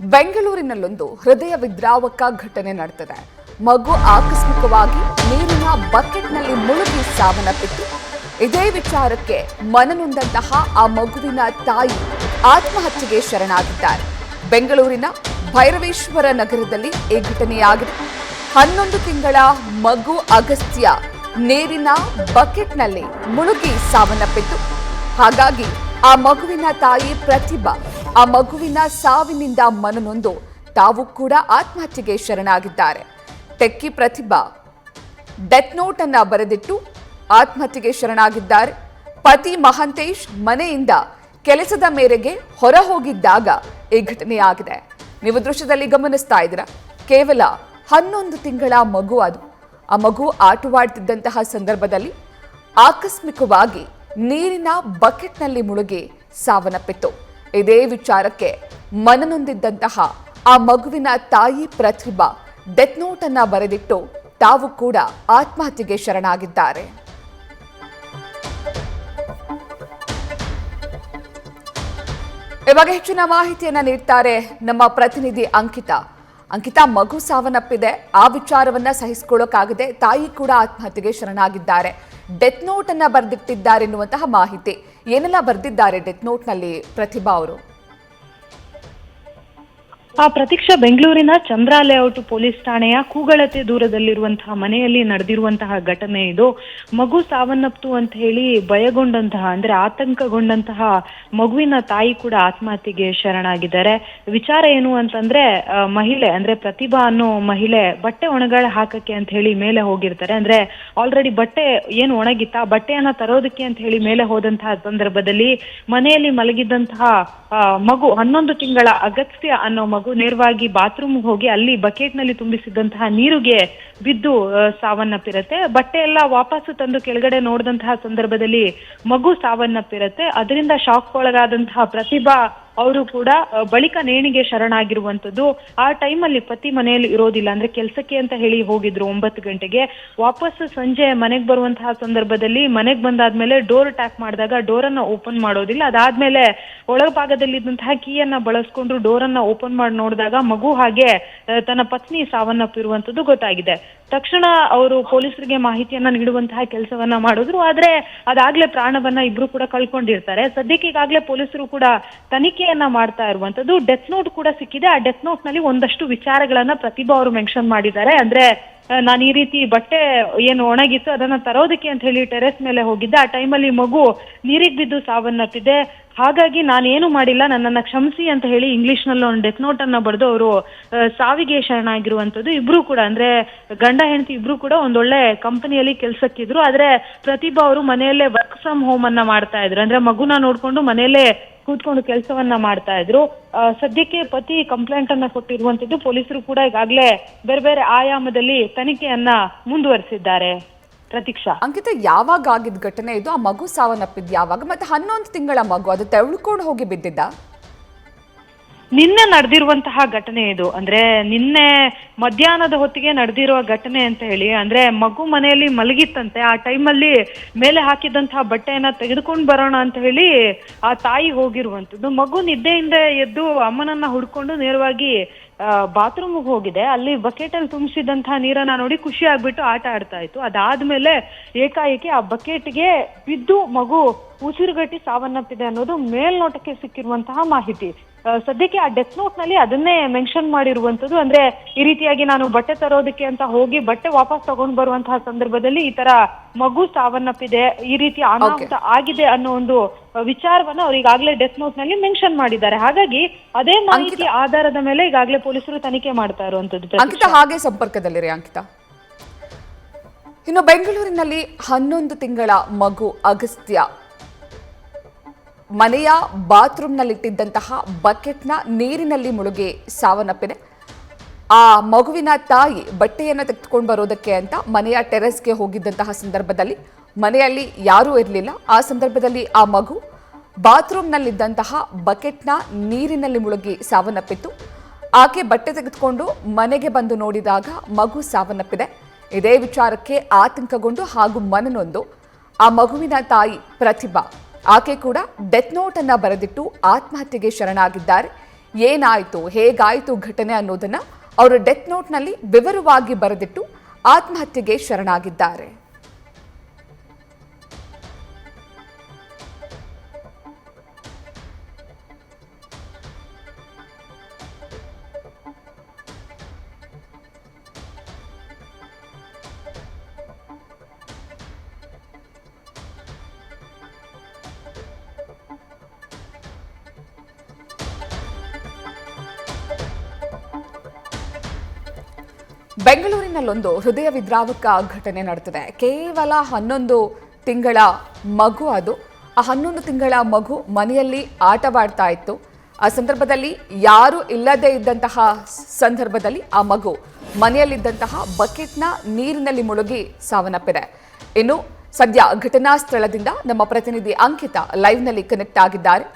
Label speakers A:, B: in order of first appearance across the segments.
A: ಬೆಂಗಳೂರಿನಲ್ಲೊಂದು ಹೃದಯ ವಿದ್ರಾವಕ ಘಟನೆ ನಡೆದಿದೆ. ಮಗು ಆಕಸ್ಮಿಕವಾಗಿ ನೀರಿನ ಬಕೆಟ್ನಲ್ಲಿ ಮುಳುಗಿ ಸಾವನ್ನಪ್ಪಿತ್ತು. ಇದೇ ವಿಚಾರಕ್ಕೆ ಮನನೊಂದಂತಹ ಆ ಮಗುವಿನ ತಾಯಿ ಆತ್ಮಹತ್ಯೆಗೆ ಶರಣಾಗಿದ್ದಾರೆ. ಬೆಂಗಳೂರಿನ ಭೈರವೇಶ್ವರ ನಗರದಲ್ಲಿ ಈ ಘಟನೆಯಾಗಿದೆ. 11 ತಿಂಗಳ ಮಗು ಅಗಸ್ತ್ಯ ನೀರಿನ ಬಕೆಟ್ನಲ್ಲಿ ಮುಳುಗಿ ಸಾವನ್ನಪ್ಪಿತ್ತು. ಹಾಗಾಗಿ ಆ ಮಗುವಿನ ತಾಯಿ ಪ್ರತಿಭಾ ಆ ಮಗುವಿನ ಸಾವಿನಿಂದ ಮನನೊಂದು ತಾವು ಕೂಡ ಆತ್ಮಹತ್ಯೆಗೆ ಶರಣಾಗಿದ್ದಾರೆ. ಟೆಕ್ಕಿ ಪ್ರತಿಭಾ ಡೆತ್ ನೋಟ್ ಅನ್ನ ಬರೆದಿಟ್ಟು ಆತ್ಮಹತ್ಯೆಗೆ ಶರಣಾಗಿದ್ದಾರೆ. ಪತಿ ಮಹಂತೇಶ್ ಮನೆಯಿಂದ ಕೆಲಸದ ಮೇರೆಗೆ ಹೊರ ಹೋಗಿದ್ದಾಗ ಈ ಘಟನೆಯಾಗಿದೆ. ನೀವು ದೃಶ್ಯದಲ್ಲಿ ಗಮನಿಸ್ತಾ ಇದ್ದೀರಾ, ಕೇವಲ 11 ತಿಂಗಳ ಮಗು ಅದು. ಆ ಮಗು ಆಟವಾಡ್ತಿದ್ದಂತಹ ಸಂದರ್ಭದಲ್ಲಿ ಆಕಸ್ಮಿಕವಾಗಿ ನೀರಿನ ಬಕೆಟ್ನಲ್ಲಿ ಮುಳುಗಿ ಸಾವನ್ನಪ್ಪಿತ್ತು. ಇದೇ ವಿಚಾರಕ್ಕೆ ಮನನೊಂದಿದ್ದಂತಹ ಆ ಮಗುವಿನ ತಾಯಿ ಪ್ರತಿಭಾ ಡೆತ್ ನೋಟ್ ಅನ್ನ ಬರೆದಿಟ್ಟು ತಾವು ಕೂಡ ಆತ್ಮಹತ್ಯೆಗೆ ಶರಣಾಗಿದ್ದಾರೆ. ಇವಾಗ ಹೆಚ್ಚಿನ ಮಾಹಿತಿಯನ್ನ ನೀಡ್ತಾರೆ ನಮ್ಮ ಪ್ರತಿನಿಧಿ ಅಂಕಿತಾ, ಮಗು ಸಾವನ್ನಪ್ಪಿದೆ, ಆ ವಿಚಾರವನ್ನ ಸಹಿಸಿಕೊಳ್ಳೋಕಾಗದೆ ತಾಯಿ ಕೂಡ ಆತ್ಮಹತ್ಯೆಗೆ ಶರಣಾಗಿದ್ದಾರೆ. ಡೆತ್ ನೋಟ್ ಅನ್ನ ಬರೆದಿಟ್ಟಿದ್ದಾರೆ ಎನ್ನುವಂತಹ ಮಾಹಿತಿ. ಏನೆಲ್ಲ ಬರೆದಿದ್ದಾರೆ ಡೆತ್ ನೋಟ್ ನಲ್ಲಿ ಪ್ರತಿಭಾ ಅವರು?
B: ಪ್ರತೀಕ್ಷಾ, ಬೆಂಗಳೂರಿನ ಚಂದ್ರ ಲೇಔಟ್ ಪೊಲೀಸ್ ಠಾಣೆಯ ಕೂಗಳತೆ ದೂರದಲ್ಲಿರುವಂತಹ ಮನೆಯಲ್ಲಿ ನಡೆದಿರುವಂತಹ ಘಟನೆ ಇದು. ಮಗು ಸಾವನ್ನಪ್ತು ಅಂತ ಹೇಳಿ ಭಯಗೊಂಡಂತಹ ಅಂದ್ರೆ ಆತಂಕಗೊಂಡಂತಹ ಮಗುವಿನ ತಾಯಿ ಕೂಡ ಆತ್ಮಹತ್ಯೆಗೆ ಶರಣಾಗಿದ್ದಾರೆ. ವಿಚಾರ ಏನು ಅಂತಂದ್ರೆ, ಮಹಿಳೆ ಅಂದ್ರೆ ಪ್ರತಿಭಾ ಅನ್ನೋ ಮಹಿಳೆ ಬಟ್ಟೆ ಒಣಗಾಳ ಹಾಕಕ್ಕೆ ಅಂತ ಹೇಳಿ ಮೇಲೆ ಹೋಗಿರ್ತಾರೆ. ಅಂದ್ರೆ ಆಲ್ರೆಡಿ ಬಟ್ಟೆ ಏನು ಒಣಗಿತ್ತ, ಬಟ್ಟೆಯನ್ನ ತರೋದಕ್ಕೆ ಅಂತ ಹೇಳಿ ಮೇಲೆ ಹೋದಂತಹ ಸಂದರ್ಭದಲ್ಲಿ ಮನೆಯಲ್ಲಿ ಮಲಗಿದ್ದಂತಹ ಮಗು 11 ತಿಂಗಳ ಅಗಸ್ತ್ಯ ಅನ್ನೋ ಮಗು ನೇರವಾಗಿ ಬಾತ್ರೂಮ್ ಹೋಗಿ ಅಲ್ಲಿ ಬಕೆಟ್ ನಲ್ಲಿ ತುಂಬಿಸಿದಂತಹ ನೀರಿಗೆ ಬಿದ್ದು ಸಾವನ್ನಪ್ಪಿರತ್ತೆ. ಬಟ್ಟೆ ಎಲ್ಲ ವಾಪಸ್ಸು ತಂದು ಕೆಳಗಡೆ ನೋಡಿದಂತಹ ಸಂದರ್ಭದಲ್ಲಿ ಮಗು ಸಾವನ್ನಪ್ಪಿರತ್ತೆ. ಅದರಿಂದ ಶಾಕ್ ಒಳಗಾದಂತಹ ಪ್ರತಿಭಾ ಅವರು ಕೂಡ ಬಳಿಕ ನೇಣಿಗೆ ಶರಣಾಗಿರುವಂತದ್ದು. ಆ ಟೈಮಲ್ಲಿ ಪತಿ ಮನೆಯಲ್ಲಿ ಇರೋದಿಲ್ಲ, ಅಂದ್ರೆ ಕೆಲ್ಸಕ್ಕೆ ಅಂತ ಹೇಳಿ ಹೋಗಿದ್ರು 9 ಗಂಟೆಗೆ. ವಾಪಸ್ ಸಂಜೆ ಮನೆಗೆ ಬರುವಂತಹ ಸಂದರ್ಭದಲ್ಲಿ ಮನೆಗೆ ಬಂದಾದ್ಮೇಲೆ ಡೋರ್ ಟ್ಯಾಪ್ ಮಾಡಿದಾಗ ಡೋರ್ ಅನ್ನ ಓಪನ್ ಮಾಡೋದಿಲ್ಲ. ಅದಾದ್ಮೇಲೆ ಒಳಭಾಗದಲ್ಲಿ ಇದ್ದಂತಹ ಕೀಯನ್ನ ಬಳಸ್ಕೊಂಡು ಡೋರ್ ಅನ್ನ ಓಪನ್ ಮಾಡಿ ನೋಡಿದಾಗ ಮಗು ಹಾಗೆ ತನ್ನ ಪತ್ನಿ ಸಾವನ್ನಪ್ಪಿರುವಂತದ್ದು ಗೊತ್ತಾಗಿದೆ. ತಕ್ಷಣ ಅವರು ಪೊಲೀಸರಿಗೆ ಮಾಹಿತಿಯನ್ನ ನೀಡುವಂತಹ ಕೆಲಸವನ್ನ ಮಾಡಿದ್ರು. ಆದ್ರೆ ಅದಾಗ್ಲೇ ಪ್ರಾಣವನ್ನ ಇಬ್ರು ಕೂಡ ಕಳ್ಕೊಂಡಿರ್ತಾರೆ. ಸದ್ಯಕ್ಕೆ ಈಗಾಗ್ಲೇ ಪೊಲೀಸರು ಕೂಡ ತನಿಖೆಯನ್ನ ಮಾಡ್ತಾ ಇರುವಂತದ್ದು. ಡೆತ್ ನೋಟ್ ಕೂಡ ಸಿಕ್ಕಿದೆ. ಆ ಡೆತ್ ನೋಟ್ ನಲ್ಲಿ ಒಂದಷ್ಟು ವಿಚಾರಗಳನ್ನ ಪ್ರತಿಭಾ ಅವರು ಮೆನ್ಷನ್ ಮಾಡಿದ್ದಾರೆ. ಅಂದ್ರೆ ನಾನು ಈ ರೀತಿ ಬಟ್ಟೆ ಏನು ಒಣಗಿತ್ತು ಅದನ್ನ ತರೋದಕ್ಕೆ ಅಂತ ಹೇಳಿ ಟೆರೆಸ್ ಮೇಲೆ ಹೋಗಿದ್ದೆ. ಆ ಟೈಮಲ್ಲಿ ಮಗು ನೀರಿಗೆ ಬಿದ್ದು ಸಾವನ್ನಪ್ಪಿದೆ. ಹಾಗಾಗಿ ನಾನೇನು ಮಾಡಿಲ್ಲ, ನನ್ನನ್ನ ಕ್ಷಮಿಸಿ ಅಂತ ಹೇಳಿ ಇಂಗ್ಲಿಷ್ ನಲ್ಲಿ ಒಂದು ಡೆತ್ ನೋಟ್ ಅನ್ನ ಬರೆದು ಅವರು ಸಾವಿಗೆ ಶರಣಾಗಿರುವಂತದ್ದು. ಇಬ್ರು ಕೂಡ ಅಂದ್ರೆ ಗಂಡ ಹೆಂಡತಿ ಇಬ್ರು ಕೂಡ ಒಂದೊಳ್ಳೆ ಕಂಪನಿಯಲ್ಲಿ ಕೆಲ್ಸಕ್ಕಿದ್ರು. ಆದ್ರೆ ಪ್ರತಿಭಾ ಅವರು ಮನೆಯಲ್ಲೇ ವರ್ಕ್ ಫ್ರಮ್ ಹೋಮ್ ಅನ್ನ ಮಾಡ್ತಾ ಇದ್ರು. ಅಂದ್ರೆ ಮಗುನ ನೋಡ್ಕೊಂಡು ಮನೆಯಲ್ಲೇ ಕೂತ್ಕೊಂಡು ಕೆಲಸವನ್ನ ಮಾಡ್ತಾ ಇದ್ರು. ಸದ್ಯಕ್ಕೆ ಪತಿ ಕಂಪ್ಲೇಂಟ್ ಅನ್ನ ಕೊಟ್ಟಿರುವಂತದ್ದು. ಪೊಲೀಸರು ಕೂಡ ಈಗಾಗಲೇ ಬೇರೆ ಬೇರೆ ಆಯಾಮದಲ್ಲಿ ತನಿಖೆಯನ್ನ ಮುಂದುವರಿಸಿದ್ದಾರೆ. ಪ್ರತೀಕ್ಷಾ,
A: ಅಂಕಿತ, ಯಾವಾಗ ಆಗಿದ್ದ ಘಟನೆ ಇದು? ಆ ಮಗು ಸಾವನ್ನಪ್ಪಿದ್ ಯಾವಾಗ? ಮತ್ತೆ 11 ತಿಂಗಳ ಮಗು ಅದು ತೆವಳ್ಕೊಂಡು ಹೋಗಿ ಬಿದ್ದಿದ್ದ?
B: ನಿನ್ನೆ ನಡೆದಿರುವಂತಹ ಘಟನೆ ಇದು. ಅಂದ್ರೆ ನಿನ್ನೆ ಮಧ್ಯಾಹ್ನದ ಹೊತ್ತಿಗೆ ನಡೆದಿರುವ ಘಟನೆ ಅಂತ ಹೇಳಿ. ಅಂದ್ರೆ ಮಗು ಮನೆಯಲ್ಲಿ ಮಲಗಿತ್ತಂತೆ. ಆ ಟೈಮಲ್ಲಿ ಮೇಲೆ ಹಾಕಿದಂತಹ ಬಟ್ಟೆಯನ್ನ ತೆಗೆದುಕೊಂಡು ಬರೋಣ ಅಂತ ಹೇಳಿ ಆ ತಾಯಿ ಹೋಗಿರುವಂತದ್ದು. ಮಗು ನಿದ್ದೆಯಿಂದ ಎದ್ದು ಅಮ್ಮನನ್ನ ಹುಡ್ಕೊಂಡು ನೇರವಾಗಿ ಬಾತ್ರೂಮ್ಗೆ ಹೋಗಿದೆ. ಅಲ್ಲಿ ಬಕೆಟ್ ಅಲ್ಲಿ ತುಂಬಿಸಿದಂತಹ ನೀರನ್ನ ನೋಡಿ ಖುಷಿ ಆಗ್ಬಿಟ್ಟು ಆಟ ಆಡ್ತಾ ಇತ್ತು. ಅದಾದ್ಮೇಲೆ ಏಕಾಏಕಿ ಆ ಬಕೆಟ್ಗೆ ಬಿದ್ದು ಮಗು ಉಸಿರುಗಟ್ಟಿ ಸಾವನ್ನಪ್ಪಿದೆ ಅನ್ನೋದು ಮೇಲ್ನೋಟಕ್ಕೆ ಸಿಕ್ಕಿರುವಂತಹ ಮಾಹಿತಿ. ಸದ್ಯಕ್ಕೆ ಆ ಡೆತ್ ನೋಟ್ ನಲ್ಲಿ ಅದನ್ನೇ ಮೆನ್ಷನ್ ಮಾಡಿರುವಂತದ್ದು. ಅಂದ್ರೆ ಈ ರೀತಿಯಾಗಿ ನಾನು ಬಟ್ಟೆ ತರೋದಕ್ಕೆ ಅಂತ ಹೋಗಿ ಬಟ್ಟೆ ವಾಪಸ್ ತಗೊಂಡ್ ಬರುವಂತಹ ಸಂದರ್ಭದಲ್ಲಿ ಈ ತರ ಮಗು ಸಾವನ್ನಪ್ಪಿದೆ, ಈ ರೀತಿ ಅನಾಹುತ ಆಗಿದೆ ಅನ್ನೋ ಒಂದು ವಿಚಾರವನ್ನ ಅವ್ರು ಈಗಾಗಲೇ ಡೆತ್ ನೋಟ್ ನಲ್ಲಿ ಮೆನ್ಷನ್ ಮಾಡಿದ್ದಾರೆ. ಹಾಗಾಗಿ ಅದೇ ಮಾಹಿತಿ ಆಧಾರದ ಮೇಲೆ ಈಗಾಗಲೇ ಪೊಲೀಸರು ತನಿಖೆ ಮಾಡ್ತಾ ಇರುವಂತದ್ದು.
A: ಅಂಕಿತ, ಹಾಗೆ ಸಂಪರ್ಕದಲ್ಲಿರಿ ಅಂಕಿತ. ಇನ್ನು ಬೆಂಗಳೂರಿನಲ್ಲಿ 11 ತಿಂಗಳ ಮಗು ಅಗಸ್ತ್ಯ ಮನೆಯ ಬಾತ್ರೂಮ್ನಲ್ಲಿಟ್ಟಿದ್ದಂತಹ ಬಕೆಟ್ನ ನೀರಿನಲ್ಲಿ ಮುಳುಗಿ ಸಾವನ್ನಪ್ಪಿದೆ. ಆ ಮಗುವಿನ ತಾಯಿ ಬಟ್ಟೆಯನ್ನು ತೆಗೆದುಕೊಂಡು ಬರೋದಕ್ಕೆ ಅಂತ ಮನೆಯ ಟೆರೆಸ್ಗೆ ಹೋಗಿದ್ದಂತಹ ಸಂದರ್ಭದಲ್ಲಿ ಮನೆಯಲ್ಲಿ ಯಾರೂ ಇರಲಿಲ್ಲ. ಆ ಸಂದರ್ಭದಲ್ಲಿ ಆ ಮಗು ಬಾತ್ರೂಮ್ನಲ್ಲಿದ್ದಂತಹ ಬಕೆಟ್ನ ನೀರಿನಲ್ಲಿ ಮುಳುಗಿ ಸಾವನ್ನಪ್ಪಿತ್ತು. ಆಕೆ ಬಟ್ಟೆ ತೆಗೆದುಕೊಂಡು ಮನೆಗೆ ಬಂದು ನೋಡಿದಾಗ ಮಗು ಸಾವನ್ನಪ್ಪಿದೆ. ಇದೇ ವಿಚಾರಕ್ಕೆ ಆತಂಕಗೊಂಡು ಹಾಗೂ ಮನನೊಂದು ಆ ಮಗುವಿನ ತಾಯಿ ಪ್ರತಿಭಾ ಆಕೆ ಕೂಡ ಡೆತ್ ನೋಟ್ ಅನ್ನ ಬರೆದಿಟ್ಟು ಆತ್ಮಹತ್ಯೆಗೆ ಶರಣಾಗಿದ್ದಾರೆ. ಏನಾಯ್ತು, ಹೇಗಾಯ್ತು ಘಟನೆ ಅನ್ನೋದನ್ನ ಅವರು ಡೆತ್ ನೋಟ್ನಲ್ಲಿ ವಿವರವಾಗಿ ಬರೆದಿಟ್ಟು ಆತ್ಮಹತ್ಯೆಗೆ ಶರಣಾಗಿದ್ದಾರೆ. ಬೆಂಗಳೂರಿನಲ್ಲೊಂದು ಹೃದಯ ವಿದ್ರಾವಕ ಘಟನೆ ನಡೆದಿದೆ. ಕೇವಲ 11 ತಿಂಗಳ ಮಗು ಅದು. ಆ 11 ತಿಂಗಳ ಮಗು ಮನೆಯಲ್ಲಿ ಆಟವಾಡ್ತಾ ಇತ್ತು. ಆ ಸಂದರ್ಭದಲ್ಲಿ ಯಾರು ಇಲ್ಲದೆ ಇದ್ದಂತಹ ಸಂದರ್ಭದಲ್ಲಿ ಆ ಮಗು ಮನೆಯಲ್ಲಿದ್ದಂತಹ ಬಕೆಟ್ನ ನೀರಿನಲ್ಲಿ ಮುಳುಗಿ ಸಾವನ್ನಪ್ಪಿದೆ. ಇನ್ನು ಸದ್ಯ ಘಟನಾ ಸ್ಥಳದಿಂದ ನಮ್ಮ ಪ್ರತಿನಿಧಿ ಅಂಕಿತಾ ಲೈವ್ನಲ್ಲಿ ಕನೆಕ್ಟ್ ಆಗಿದ್ದಾರೆ.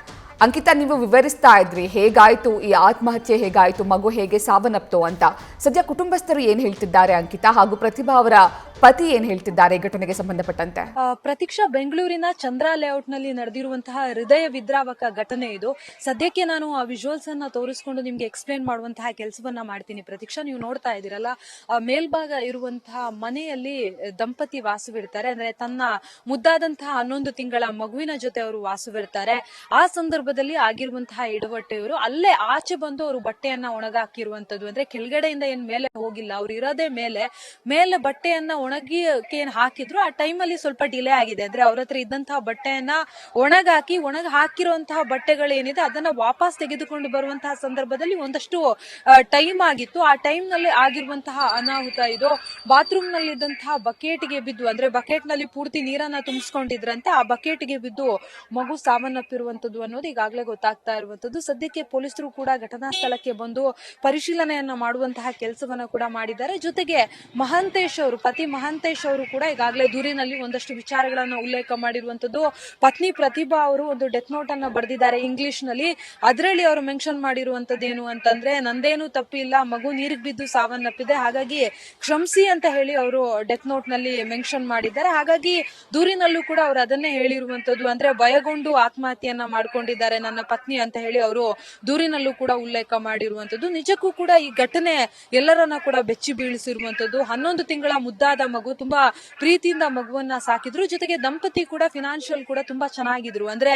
A: ಅಂಕಿತಾ, ನೀವು ವಿವರಿಸ್ತಾ ಇದ್ರಿ ಹೇಗಾಯ್ತು ಈ ಆತ್ಮಹತ್ಯೆ, ಹೇಗಾಯ್ತು, ಮಗು ಹೇಗೆ ಸಾವನ್ನಪ್ತು ಅಂತ. ಸದ್ಯ ಕುಟುಂಬಸ್ಥರು ಏನ್ ಹೇಳ್ತಿದ್ದಾರೆ ಅಂಕಿತಾ, ಹಾಗೂ ಪ್ರತಿಭಾ ಅವರ ಪತಿ ಏನ್ ಹೇಳ್ತಿದ್ದಾರೆ ಈ ಘಟನೆಗೆ ಸಂಬಂಧಪಟ್ಟಂತೆ?
C: ಪ್ರತೀಕ್ಷಾ, ಬೆಂಗಳೂರಿನ ಚಂದ್ರ ಲೇಔಟ್ ನಲ್ಲಿ ನಡೆದಿರುವಂತಹ ಹೃದಯ ವಿದ್ರಾವಕ ಘಟನೆ ಇದು. ಸದ್ಯಕ್ಕೆ ನಾನು ಆ ವಿಜುವಲ್ಸ್ ಅನ್ನ ತೋರಿಸಿಕೊಂಡು ನಿಮ್ಗೆ ಎಕ್ಸ್ಪ್ಲೇನ್ ಮಾಡುವಂತಹ ಕೆಲಸವನ್ನ ಮಾಡ್ತೀನಿ. ಪ್ರತೀಕ್ಷಾ, ನೀವು ನೋಡ್ತಾ ಇದ್ದೀರಲ್ಲ, ಮೇಲ್ಭಾಗ ಇರುವಂತಹ ಮನೆಯಲ್ಲಿ ದಂಪತಿ ವಾಸವಿರ್ತಾರೆ. ಅಂದ್ರೆ ತನ್ನ ಮುದ್ದಾದಂತಹ 11 ತಿಂಗಳ ಮಗುವಿನ ಜೊತೆ ಅವರು ವಾಸವಿರ್ತಾರೆ. ಆ ಸಂದರ್ಭದಲ್ಲಿ ಆಗಿರುವಂತಹ ಎಡವಟ್ಟೆಯವರು ಅಲ್ಲೇ ಆಚೆ ಬಂದು ಅವರು ಬಟ್ಟೆಯನ್ನ ಒಣಗಾಕಿರುವಂತದ್ದು. ಅಂದ್ರೆ ಕೆಳಗಡೆಯಿಂದ ಏನ್ ಮೇಲೆ ಹೋಗಿಲ್ಲ, ಅವ್ರು ಇರೋದೇ ಮೇಲೆ ಬಟ್ಟೆಯನ್ನ ಒಣಗಿಗೆ ಹಾಕಿದ್ರು. ಆ ಟೈಮಲ್ಲಿ ಸ್ವಲ್ಪ ಡಿಲೇ ಆಗಿದೆ. ಅಂದ್ರೆ ಅವ್ರ ಹತ್ರ ಇದ್ದಂತಹ ಬಟ್ಟೆಯನ್ನ ಒಣಗ ಹಾಕಿರುವಂತಹ ಬಟ್ಟೆಗಳೇನಿದೆ ಅದನ್ನ ವಾಪಸ್ ತೆಗೆದುಕೊಂಡು ಬರುವಂತಹ ಸಂದರ್ಭದಲ್ಲಿ ಒಂದಷ್ಟು ಟೈಮ್ ಆಗಿತ್ತು. ಆ ಟೈಮ್ ನಲ್ಲಿ ಆಗಿರುವಂತಹ ಅನಾಹುತ ಇದು. ಬಾತ್ರೂಮ್ ನಲ್ಲಿ ಇದ್ದಂತಹ ಬಕೆಟ್ಗೆ ಬಿದ್ದು, ಅಂದ್ರೆ ಬಕೆಟ್ ನಲ್ಲಿ ಪೂರ್ತಿ ನೀರನ್ನ ತುಂಬಿಸ್ಕೊಂಡಿದ್ರಂತೆ. ಆ ಬಕೆಟ್ಗೆ ಬಿದ್ದು ಮಗು ಸಾವನ್ನಪ್ಪಿರುವಂತದ್ದು ಅನ್ನೋದು ಈಗಾಗಲೇ ಗೊತ್ತಾಗ್ತಾ ಇರುವಂತದ್ದು. ಸದ್ಯಕ್ಕೆ ಪೊಲೀಸರು ಕೂಡ ಘಟನಾ ಸ್ಥಳಕ್ಕೆ ಬಂದು ಪರಿಶೀಲನೆಯನ್ನ ಮಾಡುವಂತಹ ಕೆಲಸವನ್ನ ಕೂಡ ಮಾಡಿದ್ದಾರೆ. ಜೊತೆಗೆ ಪತಿ ಮಹಾಂತೇಶ್ ಅವರು ಕೂಡ ಈಗಾಗಲೇ ದೂರಿನಲ್ಲಿ ಒಂದಷ್ಟು ವಿಚಾರಗಳನ್ನ ಉಲ್ಲೇಖ ಮಾಡಿರುವಂತದ್ದು. ಪತ್ನಿ ಪ್ರತಿಭಾ ಅವರು ಒಂದು ಡೆತ್ ನೋಟ್ ಅನ್ನ ಬರೆದಿದ್ದಾರೆ ಇಂಗ್ಲಿಷ್ ನಲ್ಲಿ. ಅದರಲ್ಲಿ ಅವರು ಮೆನ್ಷನ್ ಮಾಡಿರುವಂತದ್ದು ಏನು ಅಂತಂದ್ರೆ, ನಂದೇನು ತಪ್ಪಿಲ್ಲ, ಮಗು ನೀರಿಗೆ ಬಿದ್ದು ಸಾವನ್ನಪ್ಪಿದೆ, ಹಾಗಾಗಿ ಕ್ಷಮಿಸಿ ಅಂತ ಹೇಳಿ ಅವರು ಡೆತ್ ನೋಟ್ ನಲ್ಲಿ ಮೆನ್ಷನ್ ಮಾಡಿದ್ದಾರೆ. ಹಾಗಾಗಿ ದೂರಿನಲ್ಲೂ ಕೂಡ ಅವರು ಅದನ್ನೇ ಹೇಳಿರುವಂತದ್ದು. ಅಂದ್ರೆ ಭಯಗೊಂಡು ಆತ್ಮಹತ್ಯೆಯನ್ನ ಮಾಡ್ಕೊಂಡಿದ್ದಾರೆ ನನ್ನ ಪತ್ನಿ ಅಂತ ಹೇಳಿ ಅವರು ದೂರಿನಲ್ಲೂ ಕೂಡ ಉಲ್ಲೇಖ ಮಾಡಿರುವಂತದ್ದು. ನಿಜಕ್ಕೂ ಕೂಡ ಈ ಘಟನೆ ಎಲ್ಲರನ್ನ ಕೂಡ ಬೆಚ್ಚಿ ಬೀಳಿಸಿರುವಂತದ್ದು. 11 ತಿಂಗಳ ಮುದ್ದಾದ ಮಗು, ತುಂಬಾ ಪ್ರೀತಿಯಿಂದ ಮಗುವನ್ನ ಸಾಕಿದ್ರು. ಜೊತೆಗೆ ದಂಪತಿ ಕೂಡ ಫಿನಾನ್ಷಿಯಲ್ ಕೂಡ ತುಂಬಾ ಚೆನ್ನಾಗಿದ್ರು. ಅಂದ್ರೆ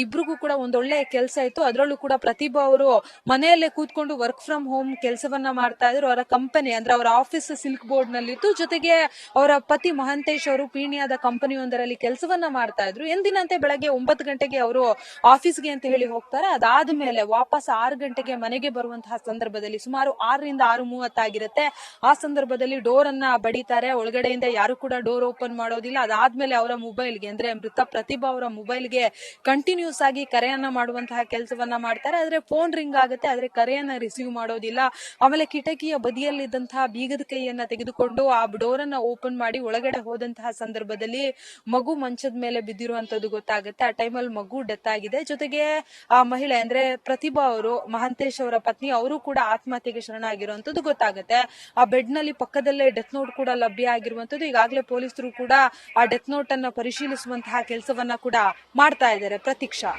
C: ಇಬ್ರಿಗೂ ಕೂಡ ಒಂದೊಳ್ಳೆ ಕೆಲಸ ಇತ್ತು. ಅದರಲ್ಲೂ ಕೂಡ ಪ್ರತಿಭಾ ಅವರು ಮನೆಯಲ್ಲೇ ಕೂತ್ಕೊಂಡು ವರ್ಕ್ ಫ್ರಮ್ ಹೋಮ್ ಕೆಲಸವನ್ನ ಮಾಡ್ತಾ ಇದ್ರು. ಅವರ ಕಂಪನಿ ಅಂದ್ರೆ ಅವರ ಆಫೀಸ್ ಸಿಲ್ಕ್ ಬೋರ್ಡ್ ನಲ್ಲಿತ್ತು. ಜೊತೆಗೆ ಅವರ ಪತಿ ಮಹಾಂತೇಶ್ ಅವರು ಪೀಣ್ಯದ ಕಂಪನಿ ಒಂದರಲ್ಲಿ ಕೆಲಸವನ್ನ ಮಾಡ್ತಾ ಇದ್ರು. ಎಂದಿನಂತೆ ಬೆಳಗ್ಗೆ 9 ಗಂಟೆಗೆ ಅವರು ಆಫೀಸ್ಗೆ ಅಂತ ಹೇಳಿ ಹೋಗ್ತಾರೆ. ಅದಾದ್ಮೇಲೆ ವಾಪಸ್ 6 ಗಂಟೆಗೆ ಮನೆಗೆ ಬರುವಂತಹ ಸಂದರ್ಭದಲ್ಲಿ ಸುಮಾರು 6ರಿಂದ 6:30 ಆಗಿರುತ್ತೆ. ಆ ಸಂದರ್ಭದಲ್ಲಿ ಡೋರ್ ಅನ್ನ ಬಡಿತಾರೆ. ಒಳಗಡೆಯಿಂದ ಯಾರು ಕೂಡ ಡೋರ್ ಓಪನ್ ಮಾಡೋದಿಲ್ಲ. ಅದಾದ್ಮೇಲೆ ಅವರ ಮೊಬೈಲ್ಗೆ, ಅಂದ್ರೆ ಮೃತ ಪ್ರತಿಭಾ ಅವರ ಮೊಬೈಲ್ಗೆ ಕಂಟಿನ್ಯೂಸ್ ಆಗಿ ಕರೆಯನ್ನ ಮಾಡುವಂತಹ ಕೆಲಸವನ್ನ ಮಾಡ್ತಾರೆ. ಆದ್ರೆ ಫೋನ್ ರಿಂಗ್ ಆಗುತ್ತೆ, ಆದ್ರೆ ಕರೆಯನ್ನ ರಿಸೀವ್ ಮಾಡೋದಿಲ್ಲ. ಆಮೇಲೆ ಕಿಟಕಿಯ ಬದಿಯಲ್ಲಿದ್ದಂತಹ ಬೀಗದ ಕೈಯನ್ನ ತೆಗೆದುಕೊಂಡು ಆ ಡೋರ್ ಅನ್ನ ಓಪನ್ ಮಾಡಿ ಒಳಗಡೆ ಹೋದಂತಹ ಸಂದರ್ಭದಲ್ಲಿ ಮಗು ಮಂಚದ ಮೇಲೆ ಬಿದ್ದಿರುವಂತದ್ದು ಗೊತ್ತಾಗುತ್ತೆ. ಆ ಟೈಮಲ್ಲಿ ಮಗು ಡೆತ್ ಆಗಿದೆ. ಜೊತೆಗೆ ಆ ಮಹಿಳೆ ಅಂದ್ರೆ ಪ್ರತಿಭಾ ಅವರು, ಮಹಾಂತೇಶ್ ಅವರ ಪತ್ನಿ, ಅವರು ಕೂಡ ಆತ್ಮಹತ್ಯೆಗೆ ಶರಣಾಗಿರುವಂತದ್ದು ಗೊತ್ತಾಗುತ್ತೆ. ಆ ಬೆಡ್ ನಲ್ಲಿ ಪಕ್ಕದಲ್ಲೇ ಡೆತ್ ನೋಟ್ ಕೂಡ ಲಭ್ಯ ಆಗಿರುವಂತದ್ದು. ಈಗಾಗಲೇ ಪೊಲೀಸರು ಕೂಡ ಆ ಡೆತ್ ನೋಟ್ ಅನ್ನ ಪರಿಶೀಲಿಸುವಂತಹ ಕೆಲಸವನ್ನ ಕೂಡ ಮಾಡ್ತಾ ಇದ್ದಾರೆ. ಪ್ರತೀಕ್ಷಾ.